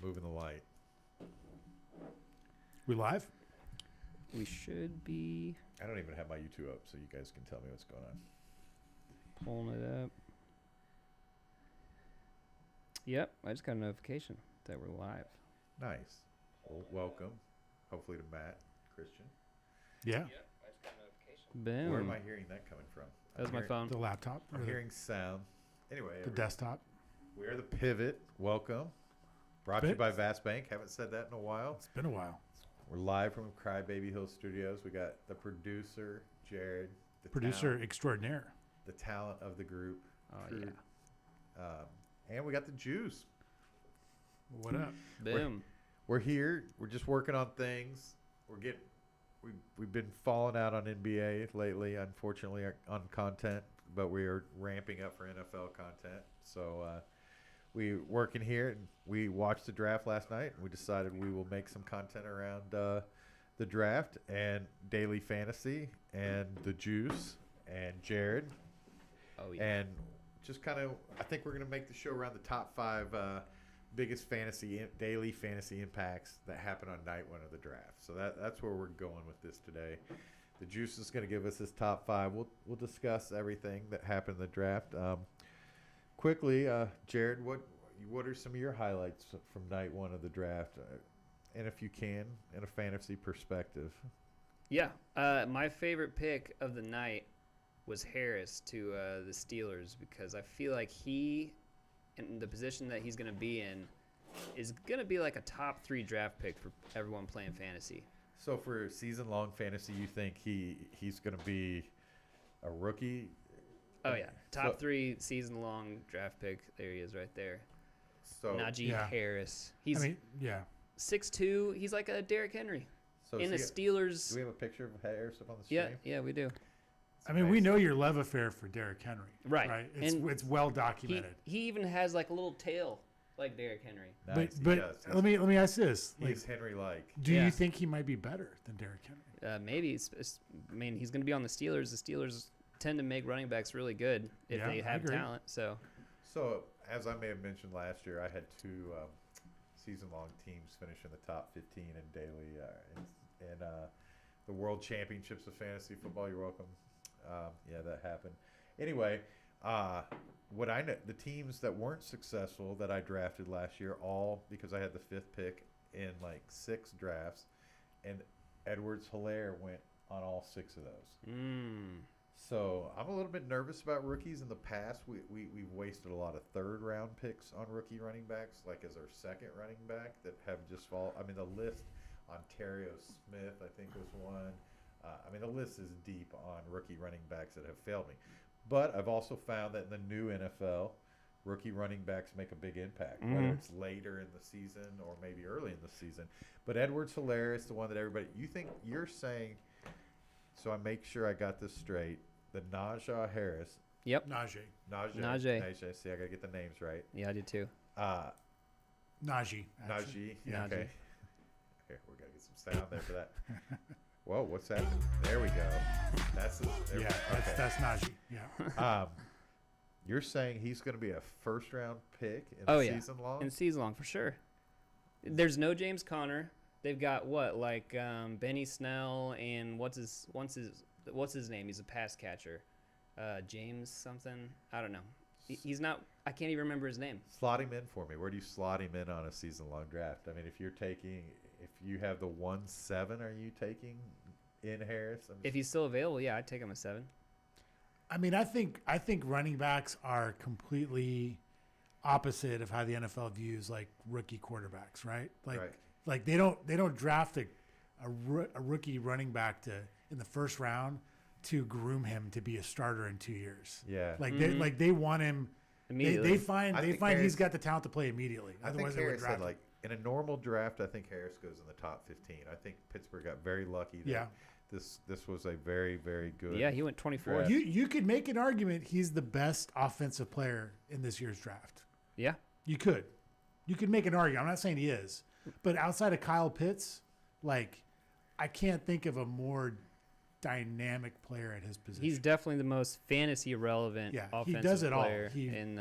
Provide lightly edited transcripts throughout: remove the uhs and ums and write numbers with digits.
moving the light. We live? We should be I don't even have my YouTube up, so you guys can tell me what's going on. pulling it up. Yep, I just got a notification that we're live. Nice. Well, welcome. Hopefully to Matt, Christian. Yeah. Yep, I just got a notification. Boom. Where am I hearing that coming from? That was my phone. The laptop. I'm hearing sound. Anyway. The desktop. We are the Pivot. Welcome. Brought to you by Vast Bank. Haven't said that in a while. It's been a while. We're live from Crybaby Hill Studios. We got the producer, Jared. The producer extraordinaire. The talent of the group. Oh, True. Yeah. And we got the juice. What up? Boom. We're here. We're just working on things. We've been falling out on NBA lately, unfortunately, on content, but we are ramping up for NFL content. So we working here, and we watched the draft last night, and we decided we will make some content around the draft and daily fantasy and the juice and Jared. Oh, yeah. And just kind of, I think we're going to make the show around the top 5 biggest daily fantasy impacts that happen on night one of the draft. So that's where we're going with this today. The Juice is going to give us his top 5. We'll discuss everything that happened in the draft. Quickly, Jared, what are some of your highlights from night one of the draft? And if you can, in a fantasy perspective. Yeah. My favorite pick of the night was Harris to the Steelers, because I feel like he, in the position that he's going to be in, is going to be like a top 3 draft pick for everyone playing fantasy. So for season-long fantasy, you think he's going to be a rookie? Oh, yeah. Top 3 season-long draft pick. There he is right there. So Najee Harris. He's 6'2". He's like a Derrick Henry. So in the Steelers. Do we have a picture of Harris up on the screen? Yeah, we do. We know your love affair for Derrick Henry. Right. It's well documented. He even has like a little tail like Derrick Henry. Nice. But let me ask this. He's Henry-like. Do you think he might be better than Derrick Henry? Maybe. He's going to be on the Steelers. The Steelers tend to make running backs really good if they have talent. So as I may have mentioned last year, I had 2 season-long teams finish in the top 15 in daily in the World Championships of Fantasy Football. You're welcome. That happened. Anyway, what I know, the teams that weren't successful that I drafted last year, all because I had the 5th pick in like 6 drafts, and Edwards-Helaire went on all 6 of those. So I'm a little bit nervous about rookies. In the past, we've wasted a lot of 3rd-round picks on rookie running backs, like as our 2nd running back that have just fallen. The list, Ontario Smith, I think, was one. The list is deep on rookie running backs that have failed me. But I've also found that in the new NFL, rookie running backs make a big impact, whether it's later in the season or maybe early in the season. But Edwards-Helaire is the one that you're saying, so I make sure I got this straight, that Najee Harris. Yep. Najee. See, I got to get the names right. Yeah, I did too. Najee. Yeah, okay. Here, we're going to get some sound there for that. Whoa, what's that? There we go. That's Najee. Yeah. You're saying he's going to be a 1st-round pick in season long? In season long, for sure. There's no James Conner. They've got Benny Snell and what's his name? He's a pass catcher. James something. I don't know. He's not. I can't even remember his name. Slot him in for me. Where do you slot him in on a season-long draft? If you have the 1-7, are you taking in Harris? If he's still available, yeah, I'd take him a 7. I think running backs are completely opposite of how the NFL views like rookie quarterbacks, right? Like they don't draft a rookie running back in the 1st round to groom him to be a starter in 2 years. Yeah. They want him immediately. They find Harris, he's got the talent to play immediately. Otherwise, they would draft him. In a normal draft, I think Harris goes in the top 15. I think Pittsburgh got very lucky that this was a very, very good. Yeah, he went 24. You could make an argument he's the best offensive player in this year's draft. Yeah. You could make an argument. I'm not saying he is. But outside of Kyle Pitts, I can't think of a more dynamic player at his position. He's definitely the most fantasy relevant offensive player in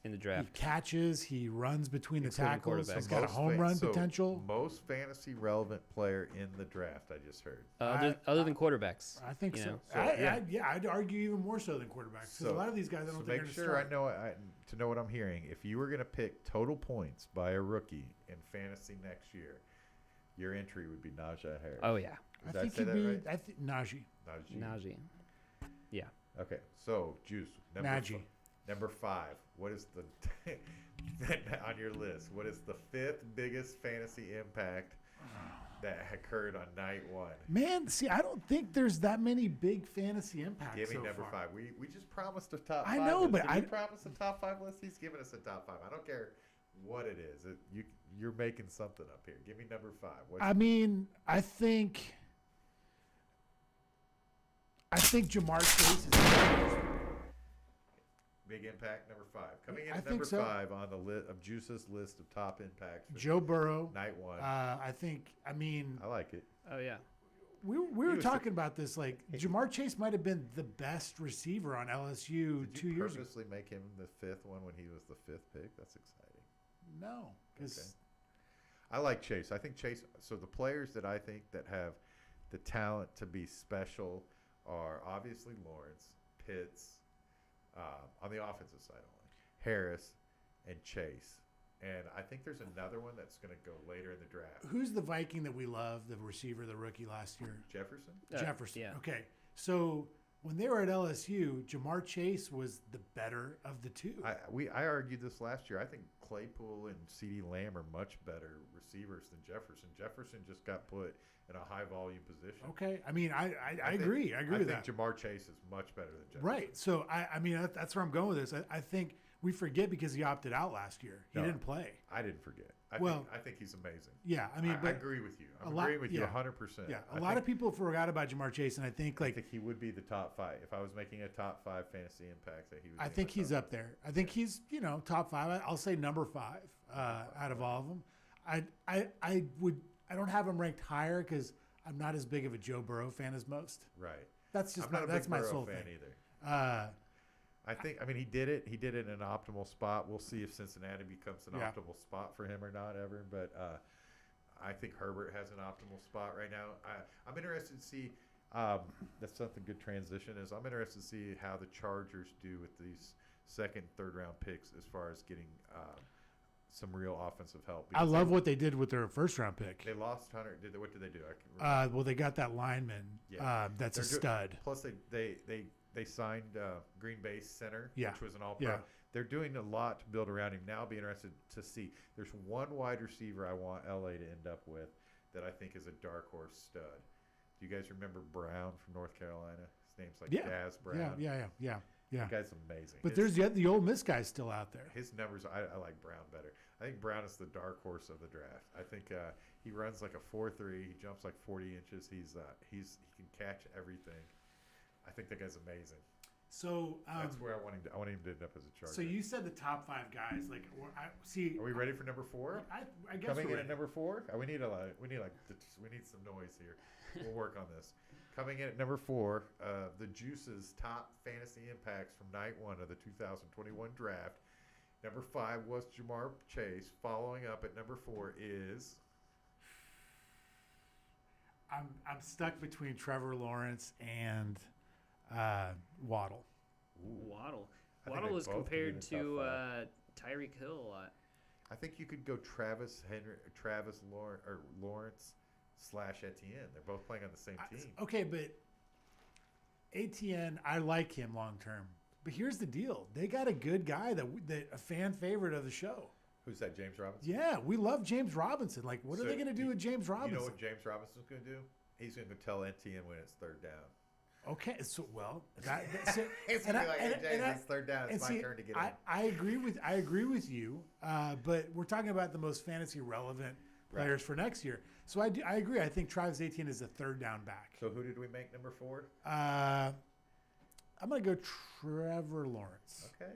in the He draft. catches. He runs between the Including tackles. quarterbacks. He's got a home run potential. Most fantasy relevant player in the draft, I just heard. Other than quarterbacks. I think you so. know. I'd argue even more so than quarterbacks. Because a lot of these guys, I don't think are going to start. Make sure to know what I'm hearing. If you were going to pick total points by a rookie in fantasy next year, your entry would be Najee Harris. Oh, yeah. Did I say that right? I think Najee. Najee. Yeah. Okay, so Juice. Number 5. What is the on your list? What is the 5th biggest fantasy impact that occurred on night 1? Man, see, I don't think there's that many big fantasy impacts. Give me so number far. 5. We just promised a top 5. I know, list. but Did we promise a top 5 list? He's giving us a top 5. I don't care what it is. You're making something up here. Give me number 5. I think Jamar Chase is big impact, number 5. Coming in I at think number so. 5 on the list of Juice's list of top impacts. Joe Burrow. Night 1. I like it. Oh, yeah. we were talking about this. Like, Jamar Chase might have been the best receiver on LSU Did 2 you years ago. purposely make him the 5th one when he was the 5th pick? That's exciting. No, because Okay. I like Chase. I think Chase. So the players that I think that have the talent to be special are obviously Lawrence, Pitts, on the offensive side only, Harris, and Chase. And I think there's another one that's going to go later in the draft. who's the Viking that we love, the receiver, the rookie last year? Jefferson? Jefferson. Yeah. Okay, so when they were at LSU, Jamar Chase was the better of the two. I argued this last year. I think Claypool and CeeDee Lamb are much better receivers than Jefferson. Jefferson just got put in a high volume position. Okay, I agree. I agree with that. I think Jamar Chase is much better than Jefferson. Right. So that's where I'm going with this. I think we forget because he opted out last year. He didn't play. I didn't forget. I think he's amazing. Yeah, I agree with you. I'm agreeing with you 100%. Yeah, a lot of people forgot about Jamar Chase, and I think I think he would be the top 5 if I was making a top 5 fantasy impact. That he would. I think he's up there. I think he's top 5. I'll say number 5 out of all of them. I don't have him ranked higher because I'm not as big of a Joe Burrow fan as most. Right. That's just I'm not a that's big my Burrow sole fan thing. either. I think. He did it. He did it in an optimal spot. We'll see if Cincinnati becomes an optimal spot for him or not ever. But I think Herbert has an optimal spot right now. I'm interested to see. That's something good transition is. I'm interested to see how the Chargers do with these second, third round picks as far as getting some real offensive help. I love what they did with their first round pick. They lost Hunter. What did they do? Well, they got that lineman. Yeah. That's a stud. Plus, they signed Green Bay center, Yeah. which was an all-pro. Yeah. They're doing a lot to build around him. Now I'll be interested to see. There's one wide receiver I want LA to end up with that I think is a dark horse stud. Do you guys remember Brown from North Carolina? His name's like Daz Brown. Yeah. That guy's amazing. But there's the Ole Miss guy still out there. His numbers, I like Brown better. I think Brown is the dark horse of the draft. I think he runs like a 4.3. He jumps like 40 inches. He can catch everything. I think that guy's amazing. So that's where I want him to end up as a Charger. So you said the top 5 guys. Like, Are we ready for number 4? I guess Coming we're in at ready. number 4. We need some noise here. We'll work on this. Coming in at number 4, the Juice's top fantasy impacts from night 1 of the 2021 draft. Number 5 was Jamar Chase. Following up at number 4 is. I'm stuck between Trevor Lawrence and Waddle. Ooh. Waddle. I think Waddle they was both could be in compared the top to Tyreek Hill a lot. I think you could go Travis Lawrence / Etienne. They're both playing on the same team. Okay, but Etienne, I like him long term. But here's the deal: they got a good guy that a fan favorite of the show. Who's that? James Robinson. Yeah, we love James Robinson. Like, what are they going to do with James Robinson? You know what James Robinson's going to do? He's going to tell Etienne when it's third down. Okay, so It's going to be like, hey, James, it's third down. It's my turn to get in. I agree with you, but we're talking about the most fantasy relevant players for next year. So I agree. I think Travis Etienne is a third down back. So who did we make number 4? I'm going to go Trevor Lawrence. Okay.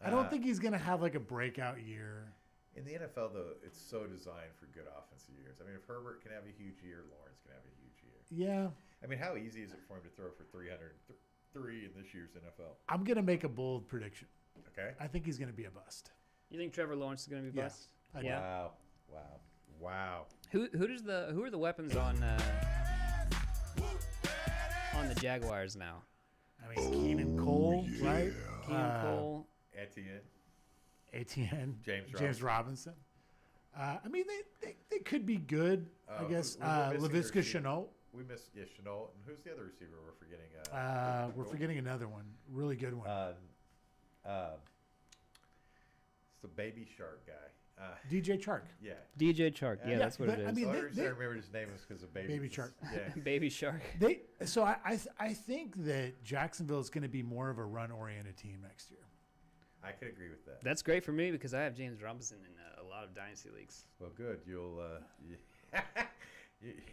I don't think he's going to have like a breakout year. In the NFL, though, it's so designed for good offensive years. I mean, if Herbert can have a huge year, Lawrence can have a huge year. Yeah. I mean, how easy is it for him to throw for 303 in this year's NFL? I'm going to make a bold prediction. Okay. I think he's going to be a bust. You think Trevor Lawrence is going to be Yeah, bust? I do. Yeah. Wow. Who are the weapons on the Jaguars now? I mean, Keenan Cole, right? Keenan Cole. Etienne. James Robinson. I mean, they could be good, I guess. we're missing Laviska their receiver. Chenault. We missed Chenault. And who's the other receiver we're forgetting? We're forgetting another one. Really good one. It's the Baby Shark guy. DJ Chark. Yeah. DJ Chark. Yeah, that's what but, it is. I mean, The only reason I remember his name is because of Baby Shark. Yeah. Baby Shark. So I think that Jacksonville is going to be more of a run-oriented team next year. I could agree with that. That's great for me because I have James Robinson in a lot of dynasty leagues. Well, good. You'll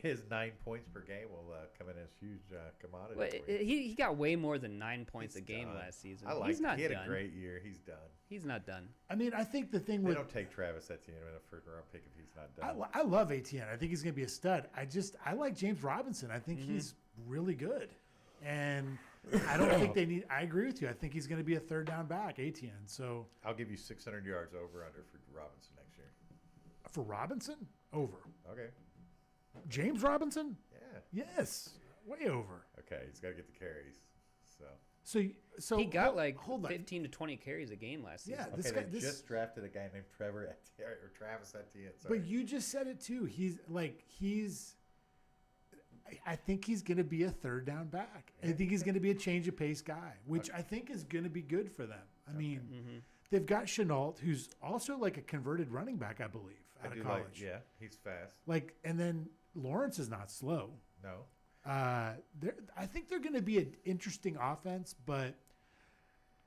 his 9 points per game will come in as huge commodity. Well, for you. he got way more than 9 points a game done. last season. I like. He's not he had done. a great year. He's done. He's not done. I mean, I think the thing They with don't take Travis Etienne in a first round pick if he's not done. I love Etienne. I think he's going to be a stud. I like James Robinson. I think he's really good, and I don't think they need. I agree with you. I think he's going to be a third down back, Etienne. So I'll give you 600 yards over under for Robinson next year. for Robinson, over. Okay. James Robinson, Yeah. yes, way over. Okay. He's got to get the carries. So He got like hold on. 15 to 20 carries a game last season. Yeah, Okay. this guy. They just drafted a guy named Travis Etienne. Sorry. But you just said it too. I think he's going to be a third down back. I think he's going to be a change of pace guy, which I think is going to be good for them. I mean, they've got Chenault, who's also like a converted running back, I believe, out of college. He's fast. And then Lawrence is not slow. No. I think they're going to be an interesting offense, but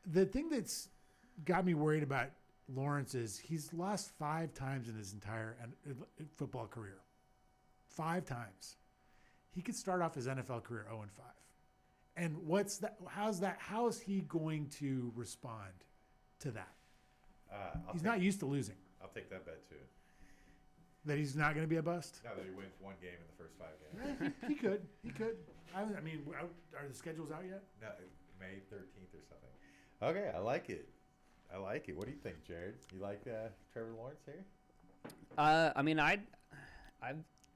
the thing that's got me worried about Lawrence is he's lost 5 times in his entire football career. 5 times. He could start off his NFL career 0-5. And what's that? How is he going to respond to that? He's not used to losing. I'll take that bet too. That he's not going to be a bust? Now that he wins one game in the first 5 games. He could. He could. I mean, are the schedules out yet? No, May 13th or something. Okay, I like it. What do you think, Jared? You like Trevor Lawrence here? I mean, I've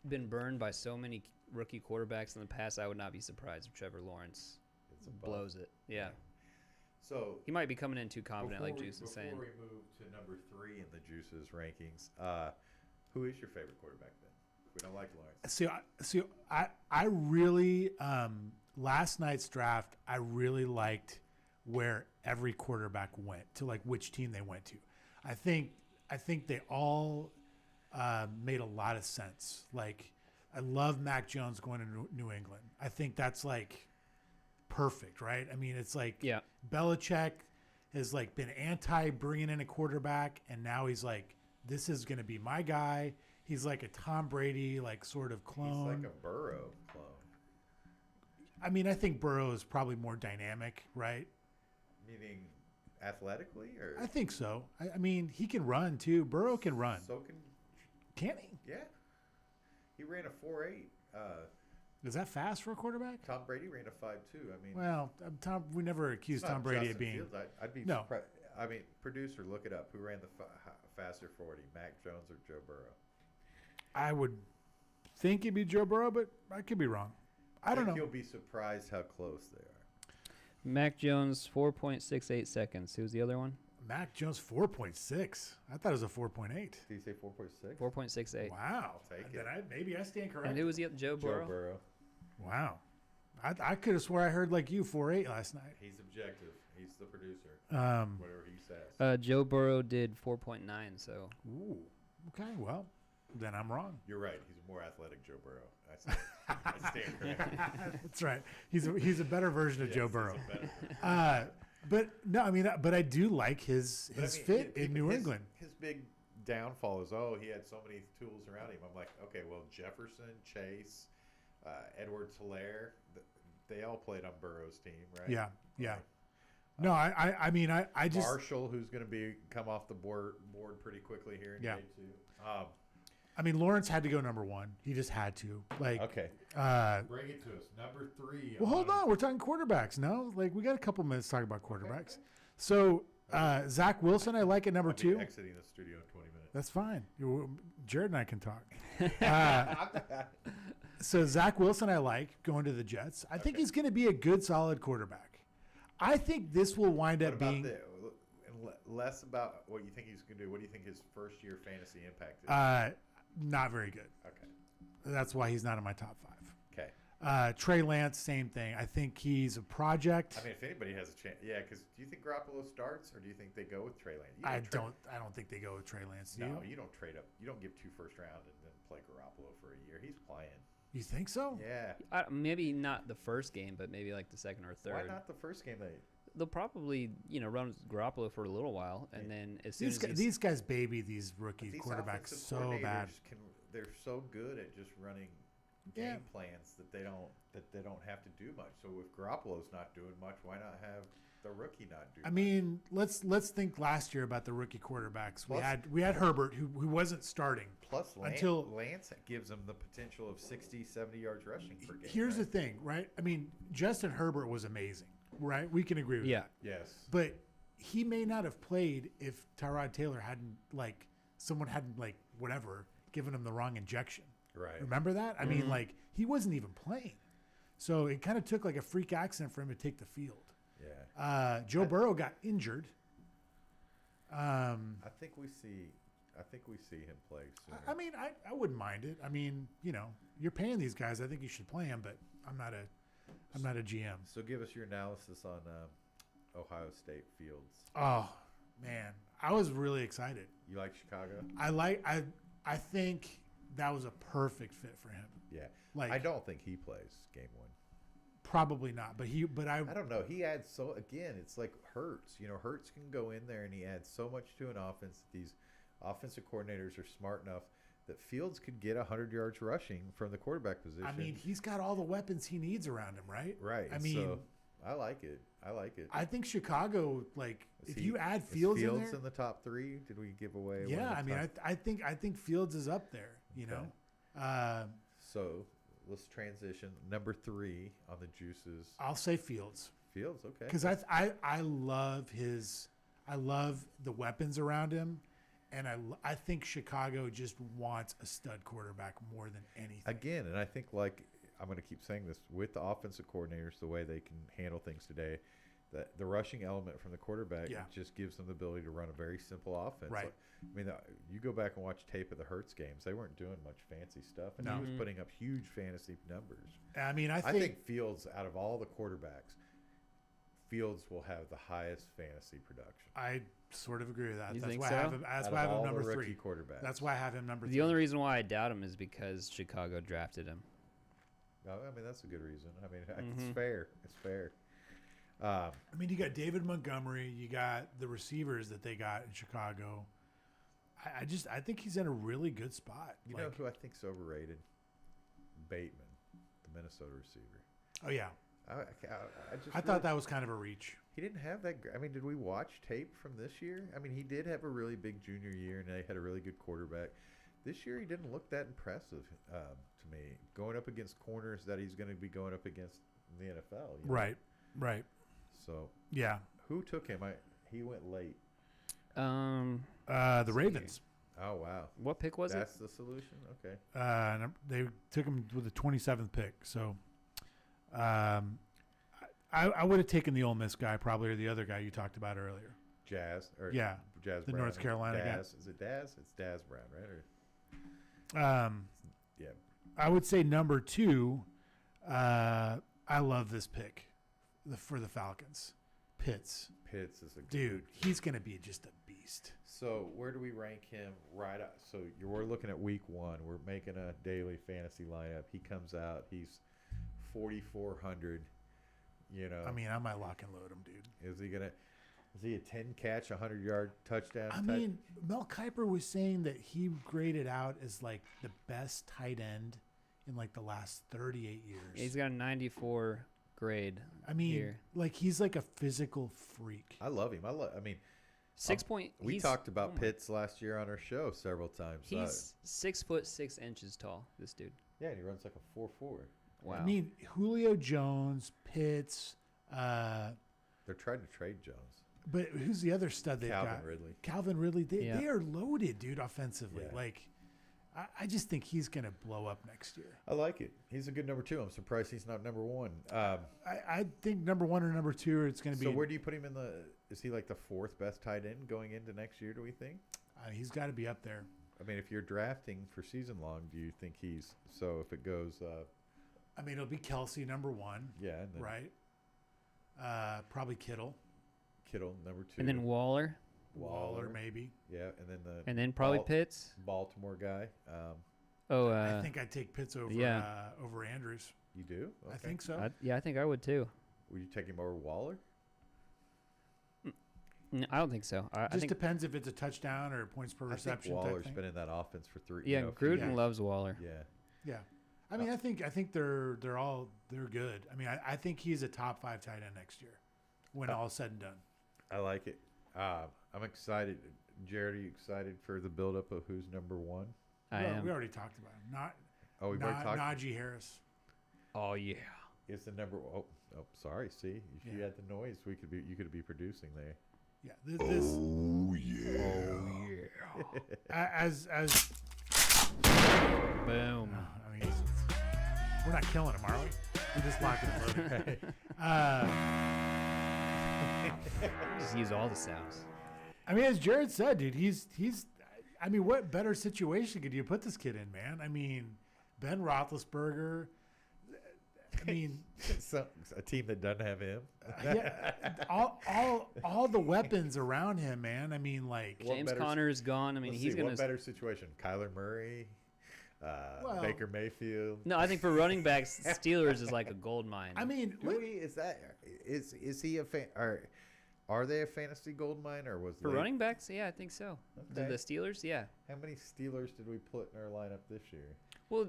been burned by so many rookie quarterbacks in the past. I would not be surprised if Trevor Lawrence blows it. Yeah. So He might be coming in too confident, like Juice is saying. Before we move to number 3 in the Juice's rankings, who is your favorite quarterback then? We don't like Lawrence. I really last night's draft. I really liked where every quarterback went to, like which team they went to. I think they all made a lot of sense. Like I love Mac Jones going to New England. I think that's like perfect, right? I mean, it's like Belichick has like been anti bringing in a quarterback, and now he's like, this is going to be my guy. He's like a Tom Brady, like sort of clone. He's like a Burrow clone. I mean, I think Burrow is probably more dynamic, right? Meaning athletically, or I think so. I mean, he can run too. Burrow can run. So can he? Yeah. He ran a 4.8. Is that fast for a quarterback? Tom Brady ran a 5.2. I mean, well, we never accused Tom Brady of being. Fields. I'd be no. surprised. I mean, producer, look it up. Who ran the faster 40, Mac Jones or Joe Burrow? I would think it'd be Joe Burrow, but I could be wrong. I don't know. You'll be surprised how close they are. Mac Jones, 4.68 seconds. Who's the other one? Mac Jones, 4.6. I thought it was a 4.8. Did you say 4.6? 4.68. Wow. I'll take it. Maybe I stand corrected. And who was the other? Joe Burrow? Joe Burrow. Wow. I could have swore I heard like you 4.8 last night. He's objective. He's the producer. Whatever he says. Joe Burrow did 4.9. So. Ooh. Okay. Well, then I'm wrong. You're right. He's a more athletic Joe Burrow. I stand corrected. That's right. He's a better version of Joe Burrow. He's a better But no, I mean, but I do like his fit in New England. His big downfall is, he had so many tools around him. I'm like, okay, well, Jefferson, Chase, Edwards Hilaire, they all played on Burrow's team, right? Yeah. No, I mean, I just Marshall, who's going to come off the board pretty quickly here in day 2. I mean, Lawrence had to go number 1. He just had to. Like, okay. Bring it to us. Number 3. Well, hold on. We're talking quarterbacks. No, like we got a couple minutes to talk about quarterbacks. Okay. So Zach Wilson, I like at number I'll be 2. exiting the studio in 20 minutes. That's fine. Jared and I can talk. So Zach Wilson, I like going to the Jets. I think he's going to be a good, solid quarterback. I think this will wind up being less about what you think he's going to do. What do you think his first year fantasy impact is? Not very good. Okay. That's why he's not in my top 5. Okay. Trey Lance, same thing. I think he's a project. I mean, if anybody has a chance, yeah. Because do you think Garoppolo starts, or do you think they go with Trey Lance? I don't think they go with Trey Lance. No, you don't trade up. You don't give 2 first round and then play Garoppolo for a year. He's playing. You think so? Yeah. Maybe not the first game, but maybe like the second or third. Why not the first game? They'll probably run Garoppolo for a little while, and then as soon as these guys baby these rookie quarterbacks so bad. They're so good at just running game plans that they don't have to do much. So if Garoppolo's not doing much, why not have the rookie not do much? I mean, let's think last year about the rookie quarterbacks. We had Herbert who wasn't starting. Plus Lance gives them the potential of 60, 70 yards rushing per game. Here's the thing, right? I mean, Justin Herbert was amazing, right? We can agree with that. Yes. But he may not have played if Tyrod Taylor hadn't someone hadn't given him the wrong injection. Right. Remember that? I mean, he wasn't even playing. So it kind of took like a freak accident for him to take the field. Yeah. Joe Burrow got injured. I think we see him play soon. I mean, I wouldn't mind it. I mean, you're paying these guys. I think you should play them, but I'm not a GM. So give us your analysis on Ohio State Fields. Oh man, I was really excited. You like Chicago? I think that was a perfect fit for him. Yeah. I don't think he plays game 1. Probably not, but I don't know. He adds it's like Hurts. Hurts can go in there and he adds so much to an offense. These offensive coordinators are smart enough that Fields could get 100 yards rushing from the quarterback position. I mean, he's got all the weapons he needs around him, right? Right. I mean, so I like it. I think Chicago, if you add Fields in there, in the top 3, did we give away? Yeah, I mean, I think Fields is up there. So let's transition. Number 3 on the juices. I'll say Fields. Fields, okay. Because I love the weapons around him, and I think Chicago just wants a stud quarterback more than anything. Again, and I think I'm going to keep saying this with the offensive coordinators, the way they can handle things today, that the rushing element from the quarterback just gives them the ability to run a very simple offense. Right. I mean, you go back and watch tape of the Hurts games; they weren't doing much fancy stuff, and he was putting up huge fantasy numbers. I mean, I think Fields, out of all the quarterbacks, Fields will have the highest fantasy production. I sort of agree with that. You That's think why so? I have him. That's why I have him number 3. Quarterbacks. That's why I have him number 3. The only reason why I doubt him is because Chicago drafted him. No, I mean that's a good reason. I mean, it's fair. It's fair. I mean, you got David Montgomery. You got the receivers that they got in Chicago. I think he's in a really good spot. You know who I think's overrated? Bateman, the Minnesota receiver. Oh yeah. I thought that was kind of a reach. He didn't have that. I mean, did we watch tape from this year? I mean, he did have a really big junior year, and they had a really good quarterback. This year, he didn't look that impressive to me. Going up against corners that he's going to be going up against in the NFL. Right. So yeah, who took him? He went late. The Ravens. Oh wow. What pick was That's the solution. Okay. They took him with the 27th pick. So, I would have taken the Ole Miss guy probably, or the other guy you talked about earlier. Jazz. The Brown. North Carolina guy. Is it Daz? It's Daz Brown, right? Yeah. I would say number 2. I love this pick for the Falcons. Pitts is a dude. He's gonna be just a beast. So where do we rank him? Right up. So we're looking at week 1. We're making a daily fantasy lineup. He comes out. He's 4,400. I mean, I might lock and load him, dude. Is he a 10 catch, 100-yard touchdown? I mean, Mel Kiper was saying that he graded out as like the best tight end in like the last 38 years. He's got a 94 grade. I mean, here. He's like a physical freak. I love him. I mean, 6 point. We talked about Pitts last year on our show several times. He's 6'6" tall. This dude. Yeah, and he runs like a 4.4. Wow. I mean, Julio Jones, Pitts. They're trying to trade Jones. But who's the other stud they've Calvin got? Ridley. Calvin Ridley. They Yeah. are loaded, dude, offensively. Yeah. Like, I just think he's going to blow up next year. I like it. He's a good number 2. I'm surprised he's not number 1. I think number 1 or number 2, it's going to be. So where do you put him in the? Is he like the 4th best tight end going into next year? Do we think? He's got to be up there. I mean, if you're drafting for season long, do you think he's so? If it goes, I mean, it'll be Kelsey number 1, yeah, and then right? Probably Kittle, Kittle number 2, And then Waller. Waller maybe. yeah, and And then probably Bal- Pitts. Baltimore guy. I think I'd take Pitts over over Andrews. You do? I think so. I think I would too. Would you take him over Waller? No, I don't think so. I Just think depends if it's a touchdown or points per I think reception. type Waller's thing. been in that offense for 3. yeah, a few Gruden years. loves Waller. Yeah. Yeah, I mean, I think they're good. I mean, I think he's a top 5 tight end next year, when all is said and done. I like it. I'm excited. Jared, are you excited for the buildup of who's number 1? I am. We already talked about him. We've already talked. Najee Harris. Oh yeah. Is the number? Oh, sorry. See, if you Yeah. had the noise, you could be producing there. Yeah, this. Oh yeah. As Boom. I mean, we're not killing him, are we? We're just locking and loading. Just use all the sounds. I mean, as Jared said, dude, he's. I mean, what better situation could you put this kid in, man? I mean, Ben Roethlisberger. I mean, So, a team that doesn't have him. yeah, all the weapons around him, man. I mean, like What James better- Conner is gone. I mean, Let's he's see, gonna. what better situation? Kyler Murray, Well- Baker Mayfield. No, I think for running backs, Steelers is like a gold mine. I mean, Is he a fan? Are they a fantasy gold mine or was for late- running backs, yeah, I think so. Okay. The Steelers, yeah. How many Steelers did we put in our lineup this year? Well,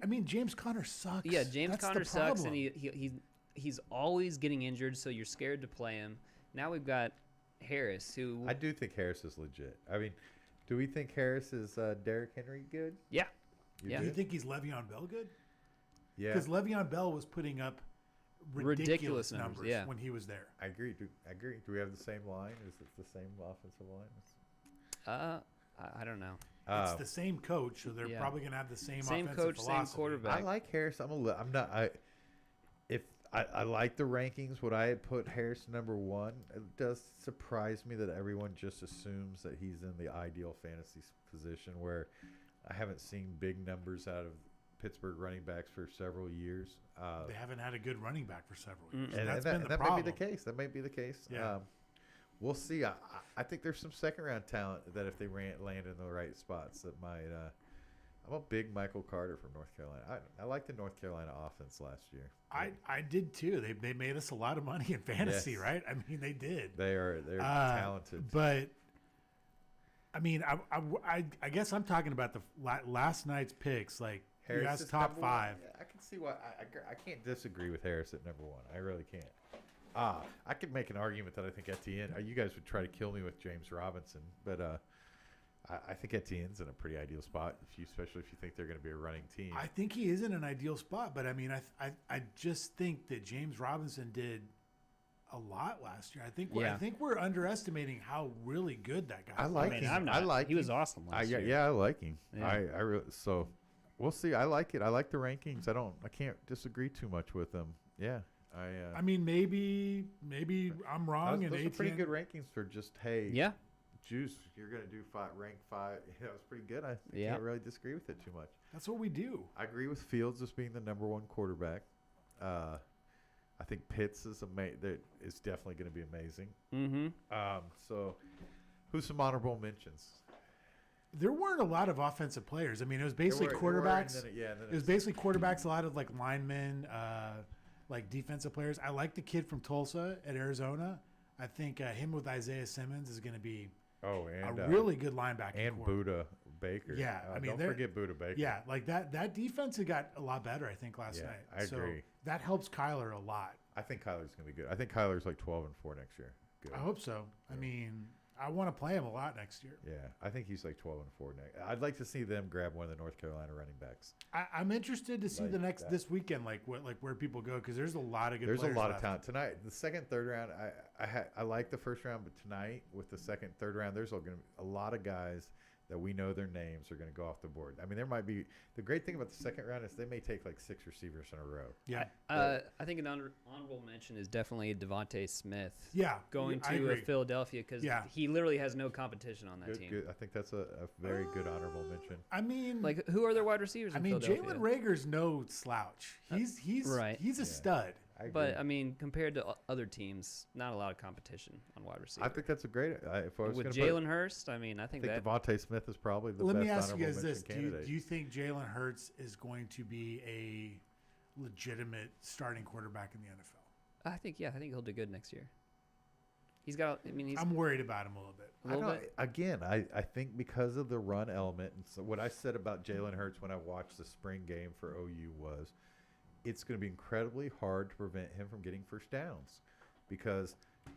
I mean, James Conner sucks. yeah, James That's the Conner sucks, and problem. he's always getting injured, so you're scared to play him. Now we've got Harris, who I do think Harris is legit. I mean, do we think Harris is Derrick Henry good? yeah. You Yeah. Do do? you think he's Le'Veon Bell good? Yeah, Because Le'Veon Bell was putting up ridiculous numbers yeah. when he was there. I agree. I agree. Do we have the same line? Is it the same offensive line? I don't know. It's the same coach, so they're Yeah. probably going to have the same Same offensive coach, philosophy. same quarterback. I like Harris. I'm not. I like the rankings. Would I have put Harris number 1? It does surprise me that everyone just assumes that he's in the ideal fantasy position where I haven't seen big numbers out of Pittsburgh running backs for several years. They haven't had a good running back for several years. And That's that, been the that problem. might be the case. That might be the case. Yeah. We'll see. I think there's some second round talent that if they land in the right spots that might. I'm a big Michael Carter from North Carolina. I like the North Carolina offense last year. I did too. They made us a lot of money in fantasy, Yes. right? I mean, they did. They're talented. But I mean, I guess I'm talking about the last night's picks. Like you Harris asked is top number 1. 5. Yeah, I can see why. I can't disagree with Harris at number 1. I really can't. I could make an argument that I think Etienne. You guys would try to kill me with James Robinson, but I think Etienne's in a pretty ideal spot, especially if you think they're going to be a running team. I think he is in an ideal spot, but I mean, I just think that James Robinson did a lot last year. I think we're underestimating how really good that guy. I was. like I mean, him. I'm not. I like he was him. awesome last year. Yeah, I like him. Yeah. I really so. We'll see. I like it. I like the rankings. I can't disagree too much with them. Yeah. I mean, maybe I'm wrong. And those are pretty ATN good rankings for just Yeah. Juice. You're gonna do rank 5. Yeah, that was pretty good. I Yeah. can't really disagree with it too much. That's what we do. I agree with Fields as being the number 1 quarterback. I think Pitts is definitely going to be amazing. Mm-hmm. So, who's some honorable mentions? There weren't a lot of offensive players. I mean, it was basically There were, quarterbacks. and then It was basically quarterbacks, a lot of like linemen, like defensive players. I like the kid from Tulsa at Arizona. I think him with Isaiah Simmons is going to be and a really good linebacker. and Buda Baker. Yeah, I mean, don't forget Buda Baker. Yeah, like that defense had got a lot better, I think, last Yeah, night. I So agree. that helps Kyler a lot. I think Kyler's going to be good. I think Kyler's like 12-4 next year. Good. I hope so. I mean, I want to play him a lot next year. Yeah, I think he's like 12-4 next. I'd like to see them grab one of the North Carolina running backs. I'm interested to see this weekend, where people go, because there's a lot of good. There's a lot of left. talent tonight. The second, third round, I like the first round, but tonight with the second, third round, there's going to be a lot of guys that we know their names are going to go off the board. I mean, there might be the great thing about the second round is they may take like 6 receivers in a row. Yeah, I think an honorable mention is definitely Devontae Smith. Yeah, going to Philadelphia because he literally has no competition on that team. Good. I think that's a very good honorable mention. I mean, like who are their wide receivers? In Philadelphia? Jalen Rager's no slouch. He's right. He's a stud. But I mean, compared to other teams, not a lot of competition on wide receiver. I think that's a great. With Jalen Hurts, I mean, I think that Devontae Smith is probably the Let best me ask you guys honorable this: mention candidate. Do you think Jalen Hurts is going to be a legitimate starting quarterback in the NFL? I think he'll do good next year. He's got. I mean, I'm worried about him a little bit. Again, I think because of the run element, and so what I said about Jalen Hurts when I watched the spring game for OU was, it's going to be incredibly hard to prevent him from getting first downs because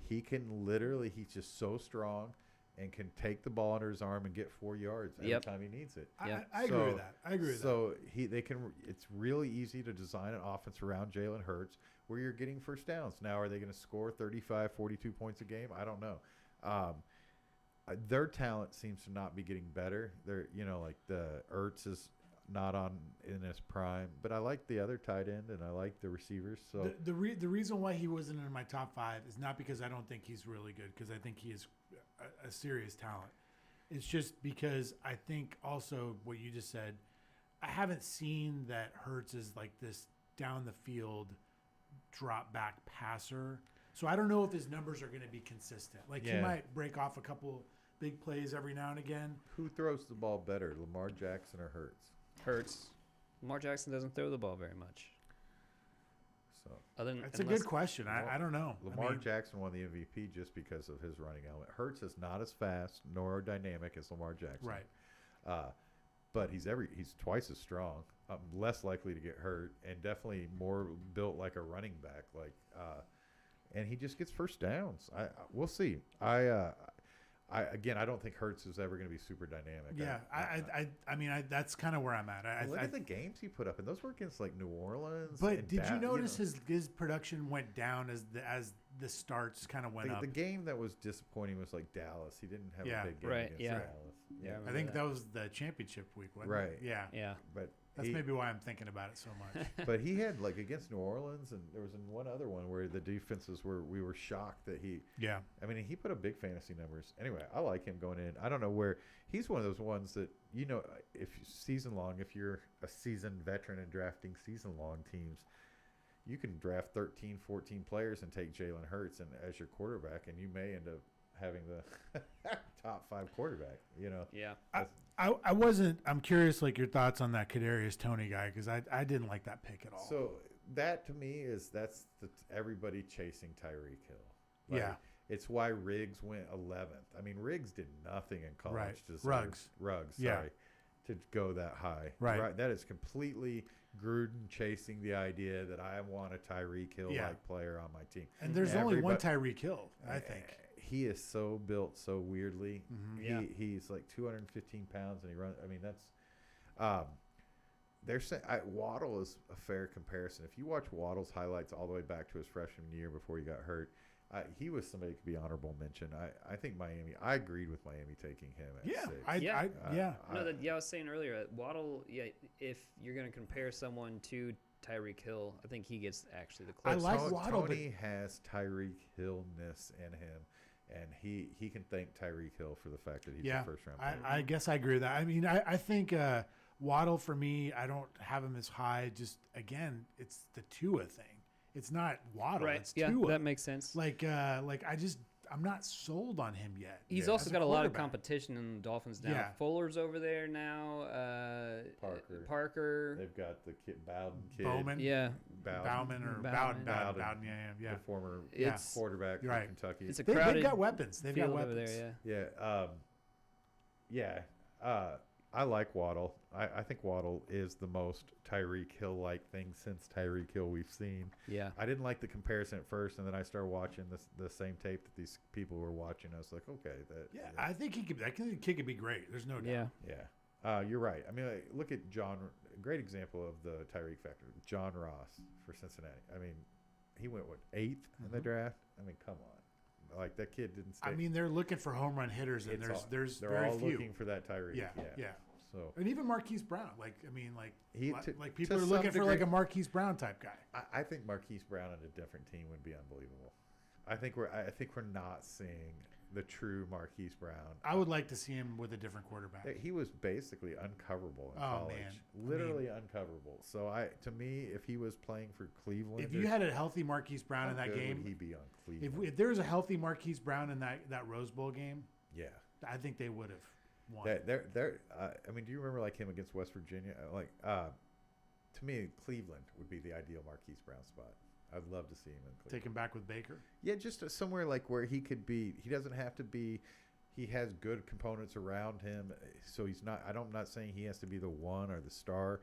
he can literally, he's just so strong and can take the ball under his arm and get 4 yards every time he needs it. I agree with that. So it's really easy to design an offense around Jalen Hurts where you're getting first downs. Now, are they going to score 35, 42 points a game? I don't know. Their talent seems to not be getting better. They're, like the Ertz is not in his prime, but I like the other tight end and I like the receivers. So the reason why he wasn't in my top 5 is not because I don't think he's really good, because I think he is a serious talent. It's just because I think also what you just said, I haven't seen that Hurts is like this down the field drop back passer. So I don't know if his numbers are going to be consistent. He might break off a couple big plays every now and again. Who throws the ball better, Lamar Jackson or Hurts? Hurts. Lamar Jackson doesn't throw the ball very much. So that's a good question. I don't know. Lamar Jackson won the MVP just because of his running element. Hurts is not as fast nor dynamic as Lamar Jackson. Right. But he's twice as strong, less likely to get hurt, and definitely more built like a running back. And he just gets first downs. We'll see. I don't think Hurts is ever going to be super dynamic. Yeah, I mean, that's kind of where I'm at. Look at the games he put up, and those were against like New Orleans. But did you notice his production went down as the starts kind of went up? The game that was disappointing was like Dallas. He didn't have a big game against Dallas. Yeah, I think that was the championship week, wasn't it? Yeah. But that's maybe why I'm thinking about it so much. But he had against New Orleans, and there was one other one where the defenses we were shocked that he. Yeah. I mean, he put up big fantasy numbers. Anyway, I like him going in. I don't know where he's one of those ones that if you're a seasoned veteran and drafting season long teams, you can draft 13, 14 players and take Jalen Hurts as your quarterback, and you may end up having the top 5 quarterback. Yeah. I'm curious, your thoughts on that Kadarius Toney guy, because I didn't like that pick at all. So that to me that's everybody chasing Tyreek Hill. It's why Riggs went 11th. I mean, Riggs did nothing in college. Right. Ruggs. Sorry, to go that high. Right. That is completely Gruden chasing the idea that I want a Tyreek Hill player on my team. And there's only one Tyreek Hill, I think. He is so built so weirdly. Mm-hmm. He's like 215 pounds, and he runs. I mean, that's. They're saying Waddle is a fair comparison. If you watch Waddle's highlights all the way back to his freshman year before he got hurt, he was somebody who could be honorable mention. I think Miami. I agreed with Miami taking him at 6. I was saying earlier, Waddle. Yeah, if you're going to compare someone to Tyreek Hill, I think he gets actually the closest. I like Waddle. Tony has Tyreek Hill-ness in him. And he can thank Tyreek Hill for the fact that he's a first-round player. I guess I agree with that. I mean, I think Waddle, for me, I don't have him as high. Just, again, it's the Tua thing. It's not Waddle. Right. It's Tua. That makes sense. I'm not sold on him yet. He's also got a lot of competition in the Dolphins now. Yeah. Fuller's over there now. Parker. They've got the Bowden kid. Bowman. Yeah. Bowden. Bowden. Yeah. The former quarterback from Kentucky. It's a crowded They've got weapons. Over there, Yeah. I like Waddle. I think Waddle is the most Tyreek Hill-like thing since Tyreek Hill we've seen. Yeah. I didn't like the comparison at first, and then I started watching the same tape that these people were watching. I was like, okay. I think that kid could be great. There's no doubt. Yeah. You're right. I mean, like, look at John. A great example of the Tyreek factor. John Ross for Cincinnati. I mean, he went, 8th in the draft? I mean, come on. Like, that kid didn't stay. I mean, they're looking for home run hitters, and there's they're very all few. looking for that Tyreek. Yeah. So, And even Marquise Brown. People to are looking some for degree, like a Marquise Brown type guy. I think Marquise Brown on a different team would be unbelievable. I think we're not seeing the true Marquise Brown. I would like to see him with a different quarterback. He was basically uncoverable in Oh, college. man. Literally uncoverable. So to me, if he was playing for Cleveland, If you had a healthy Marquise Brown in that game, would he be on Cleveland? if there was a healthy Marquise Brown in that Rose Bowl game, Yeah. I think they would have won. I mean, do you remember like him against West Virginia? To me, Cleveland would be the ideal Marquise Brown spot. I'd love to see him in Cleveland. Take him back with Baker. Yeah, just somewhere like where he could be. He doesn't have to be. He has good components around him, so he's not. I'm not saying he has to be the one or the star,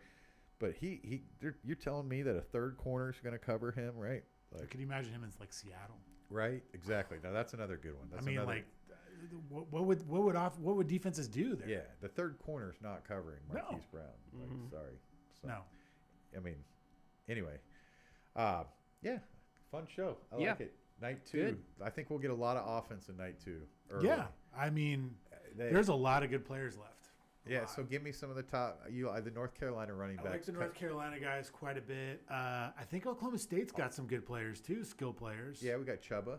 but you're telling me that a third corner is going to cover him, right? Like, Could you imagine him in like Seattle? Right, exactly. Now that's another good one. That's what would defenses do there? Yeah, the third corner is not covering Marquise Brown. Like, Mm-hmm. sorry. So, No. I mean, anyway, yeah, fun show. I like it. Night 2. Good. I think we'll get a lot of offense in night 2. Early. Yeah, I mean, there's a lot of good players left. Yeah, so give me some of the top. The North Carolina running backs. I like the North Carolina guys quite a bit. I think Oklahoma State's got some good players too, skill players. Yeah, we got Chuba.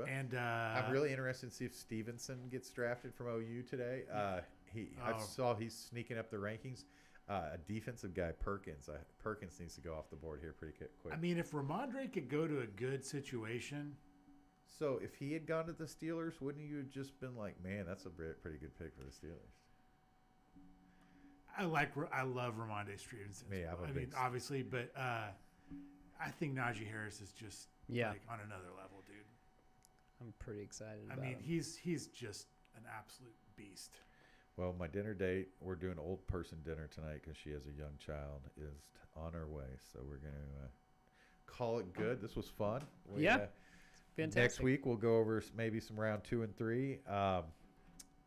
And I'm really interested to see if Stevenson gets drafted from OU today. I saw he's sneaking up the rankings. A defensive guy, Perkins. Perkins needs to go off the board here pretty quick. I mean, if Ramondre could go to a good situation. So if he had gone to the Steelers, wouldn't you have just been like, man, that's a pretty good pick for the Steelers? I love Ramondre Stevenson. Obviously, but I think Najee Harris is just like on another level, dude. I'm pretty excited about him. He's just an absolute beast. Well, my dinner date, we're doing old person dinner tonight because she has a young child, is on her way. So we're going to call it good. This was fun. Fantastic. Next week, we'll go over maybe some round 2 and 3.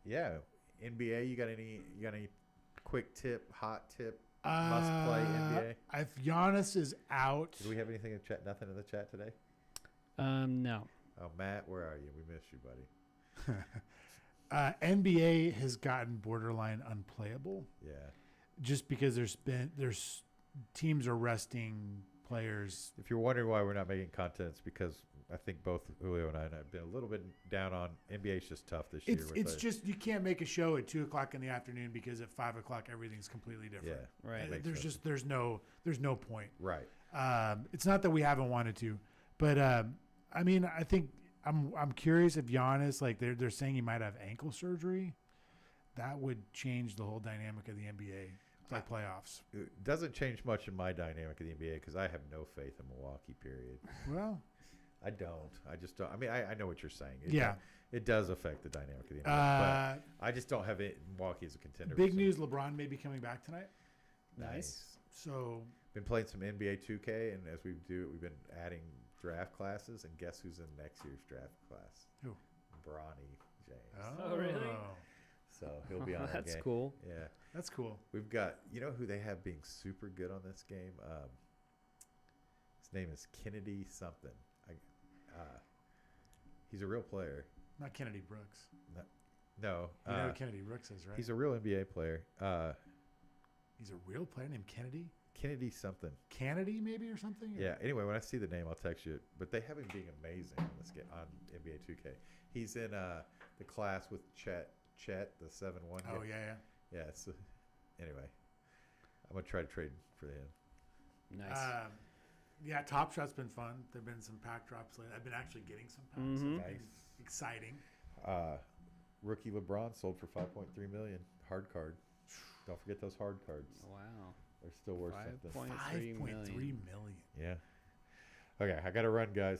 NBA, you got any quick tip, hot tip, must play NBA? If Giannis is out. Do we have anything in chat? Nothing in the chat today? No. Oh, Matt, where are you? We missed you, buddy. NBA has gotten borderline unplayable. Yeah. Just because there's teams are resting players. If you're wondering why we're not making content, it's because I think both Julio and I have been a little bit down on NBA's just tough this year. It's just you can't make a show at 2:00 in the afternoon because at 5:00 everything's completely different. Yeah, right. There's no point. Right. It's not that we haven't wanted to, but I mean I think I'm curious if Giannis, like they're saying he might have ankle surgery. That would change the whole dynamic of the NBA. Like playoffs. It doesn't change much in my dynamic of the NBA because I have no faith in Milwaukee, period. Well, I don't. I just don't. I mean, I know what you're saying. It does affect the dynamic of the NBA. But I just don't have Milwaukee as a contender. Big news, LeBron may be coming back tonight. Nice. So. Been playing some NBA 2K, and as we do it, we've been adding draft classes, and guess who's in next year's draft class? Who? Bronny James. Oh, really? So he'll be on our game. That's cool. Yeah. That's cool. We've got, you know who they have being super good on this game? His name is Kennedy something. He's a real player. Not Kennedy Brooks. No. You know who Kennedy Brooks is, right? He's a real NBA player. He's a real player named Kennedy? Kennedy something. Kennedy maybe or something? Yeah. Anyway, when I see the name, I'll text you. But they have him being amazing on this game, on NBA 2K. He's in the class with Chet, the 7-1. Oh, yeah. Yeah. So, anyway, I'm going to try to trade for him. Nice. Yeah, Top Shot's been fun. There have been some pack drops lately. I've been actually getting some packs. Mm-hmm. So it's been exciting. Rookie LeBron sold for $5.3 million. Hard card. Don't forget those hard cards. Wow. They're still worth something. $5.3 million. Yeah. Okay, I got to run, guys.